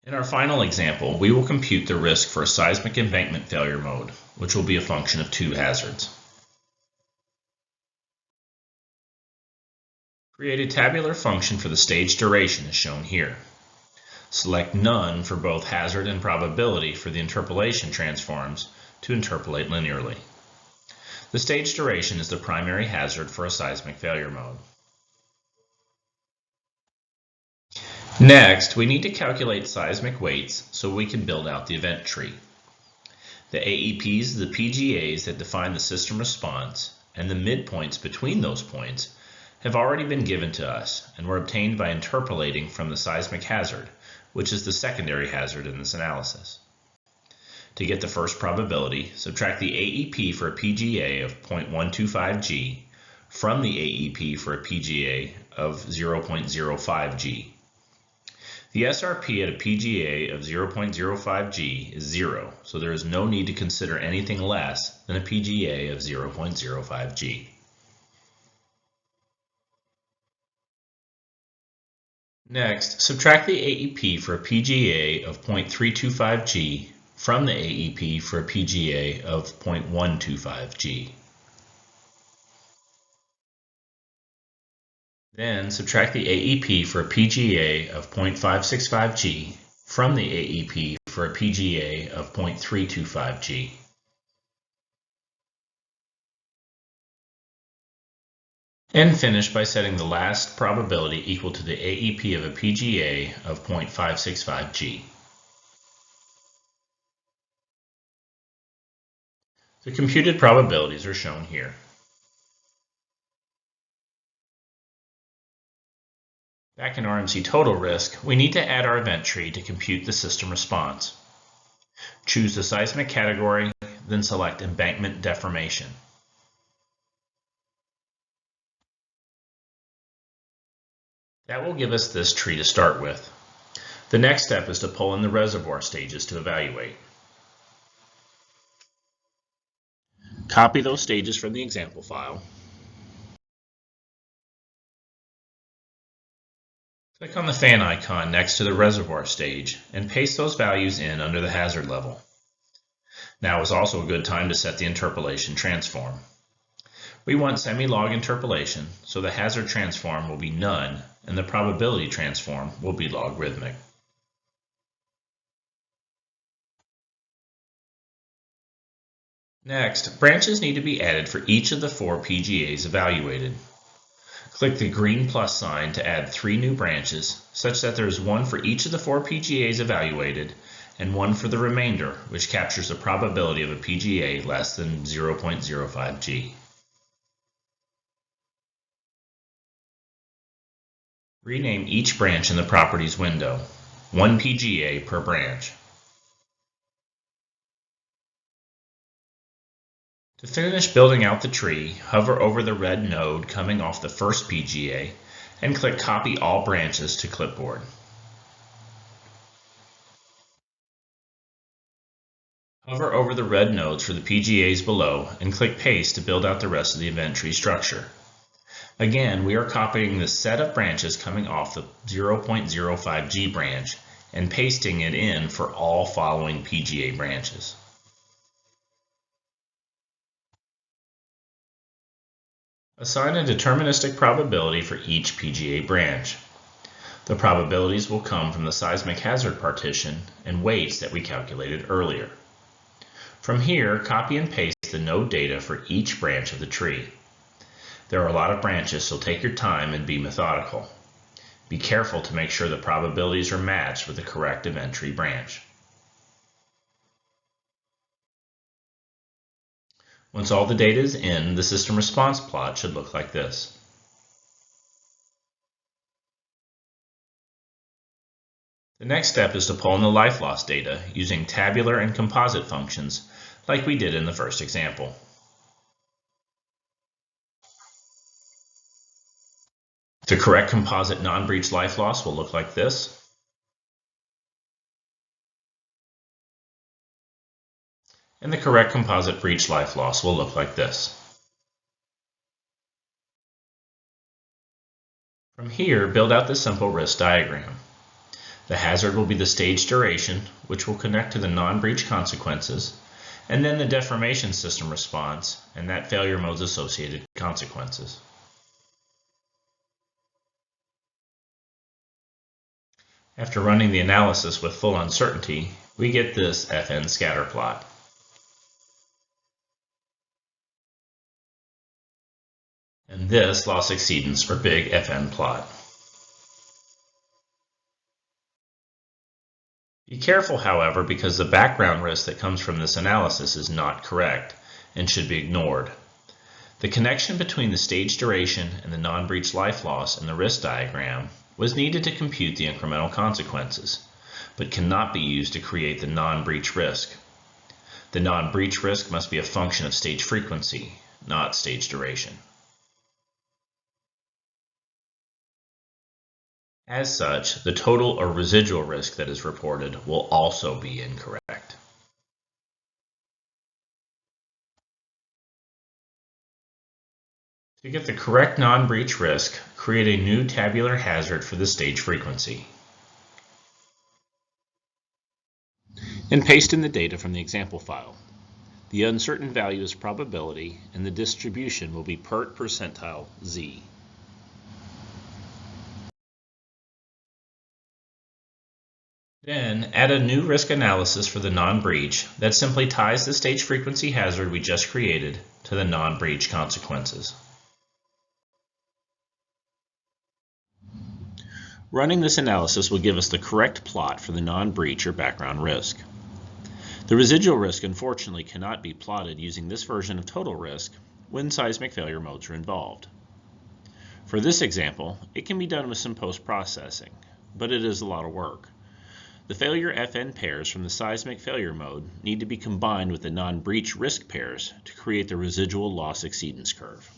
In our final example, we will compute the risk for a seismic embankment failure mode, which will be a function of two hazards. Create a tabular function for the stage duration as shown here. Select none for both hazard and probability for the interpolation transforms to interpolate linearly. The stage duration is the primary hazard for a seismic failure mode. Next, we need to calculate seismic weights so we can build out the event tree. The AEPs are the PGAs that define the system response, and the midpoints between those points have already been given to us and were obtained by interpolating from the seismic hazard, which is the secondary hazard in this analysis. To get the first probability, subtract the AEP for a PGA of 0.125 G from the AEP for a PGA of 0.05 G. The SRP at a PGA of 0.05 G is 0, so there is no need to consider anything less than a PGA of 0.05 G. Next, subtract the AEP for a PGA of 0.325 G from the AEP for a PGA of 0.125 G. Then subtract the AEP for a PGA of 0.565 G from the AEP for a PGA of 0.325 G. And finish by setting the last probability equal to the AEP of a PGA of 0.565 G. The computed probabilities are shown here. Back in RMC total risk, we need to add our event tree to compute the system response. Choose the seismic category, then select embankment deformation. That will give us this tree to start with. The next step is to pull in the reservoir stages to evaluate. Copy those stages from the example file. Click on the fan icon next to the reservoir stage and paste those values in under the hazard level. Now is also a good time to set the interpolation transform. We want semi-log interpolation, so the hazard transform will be none and the probability transform will be logarithmic. Next, branches need to be added for each of the 4 PGAs evaluated. Click the green plus sign to add 3 new branches, such that there is one for each of the 4 PGAs evaluated and one for the remainder, which captures the probability of a PGA less than 0.05 G. Rename each branch in the Properties window, 1 PGA per branch. To finish building out the tree, hover over the red node coming off the first PGA and click Copy All Branches to Clipboard. Hover over the red nodes for the PGAs below and click Paste to build out the rest of the event tree structure. Again, we are copying the set of branches coming off the 0.05 G branch and pasting it in for all following PGA branches. Assign a deterministic probability for each PGA branch. The probabilities will come from the seismic hazard partition and weights that we calculated earlier. From here, copy and paste the node data for each branch of the tree. There are a lot of branches, so take your time and be methodical. Be careful to make sure the probabilities are matched with the correct event tree branch. Once all the data is in, the system response plot should look like this. The next step is to pull in the life loss data using tabular and composite functions like we did in the first example. The correct composite non-breach life loss will look like this. And the correct composite breach life loss will look like this. From here, build out this simple risk diagram. The hazard will be the stage duration, which will connect to the non-breach consequences, and then the deformation system response and that failure mode's associated consequences. After running the analysis with full uncertainty, we get this FN scatter plot. And this loss exceedance or big FN plot. Be careful, however, because the background risk that comes from this analysis is not correct and should be ignored. The connection between the stage duration and the non-breach life loss in the risk diagram was needed to compute the incremental consequences, but cannot be used to create the non-breach risk. The non-breach risk must be a function of stage frequency, not stage duration. As such, the total or residual risk that is reported will also be incorrect. To get the correct non-breach risk, create a new tabular hazard for the stage frequency. And paste in the data from the example file. The uncertain value is probability, and the distribution will be PERT percentile Z. Then add a new risk analysis for the non-breach that simply ties the stage frequency hazard we just created to the non-breach consequences. Running this analysis will give us the correct plot for the non-breach or background risk. The residual risk unfortunately cannot be plotted using this version of total risk when seismic failure modes are involved. For this example, it can be done with some post-processing, but it is a lot of work. The failure FN pairs from the seismic failure mode need to be combined with the non-breach risk pairs to create the residual loss exceedance curve.